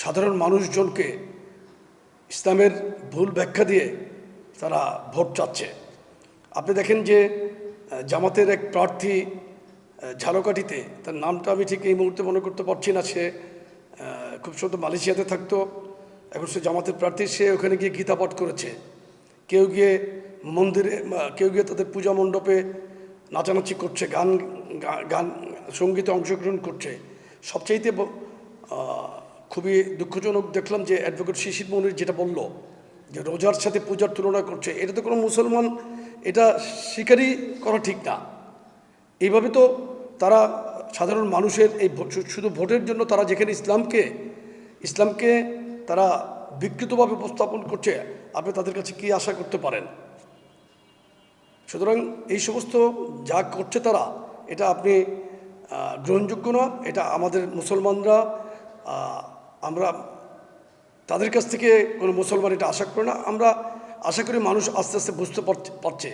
সাধারণ মানুষজনকে ইসলামের ভুল ব্যাখ্যা দিয়ে তারা ভোট চাচ্ছে। আপনি দেখেন যে জামাতের এক প্রার্থী ঝালকাঠিতে, তার নামটা আমি ঠিক এই মুহূর্তে মনে করতে পারছি না, সে খুব সম্ভবত মালয়েশিয়াতে থাকতো, এখন সে জামাতের প্রার্থী, সে ওখানে গিয়ে গীতা পাঠ করেছে। কেউ গিয়ে মন্দিরে, কেউ গিয়ে তাদের পূজা মণ্ডপে নাচানাচি করছে, গান গান সঙ্গীতে অংশগ্রহণ করছে। সবচাইতে খুবই দুঃখজনক দেখলাম যে অ্যাডভোকেট শিশির মনির যেটা বলল যে রোজার সাথে পূজার তুলনা করছে, এটা তো কোনো মুসলমান এটা স্বীকারই করা ঠিক না। এইভাবে তো তারা সাধারণ মানুষের এই শুধু ভোটের জন্য তারা যেখানে ইসলামকে তারা বিকৃতভাবে উপস্থাপন করছে, আপনি তাদের কাছে কি আশা করতে পারেন? সুতরাং এই সমস্ত যা করছে তারা, এটা আপনি গ্রহণযোগ্য না। এটা আমাদের মুসলমানরা, আমরা তাদের কাছ থেকে কোনো মুসলমান এটা আশা করে না। আমরা আশা করি মানুষ আস্তে আস্তে বুঝতে পারছে।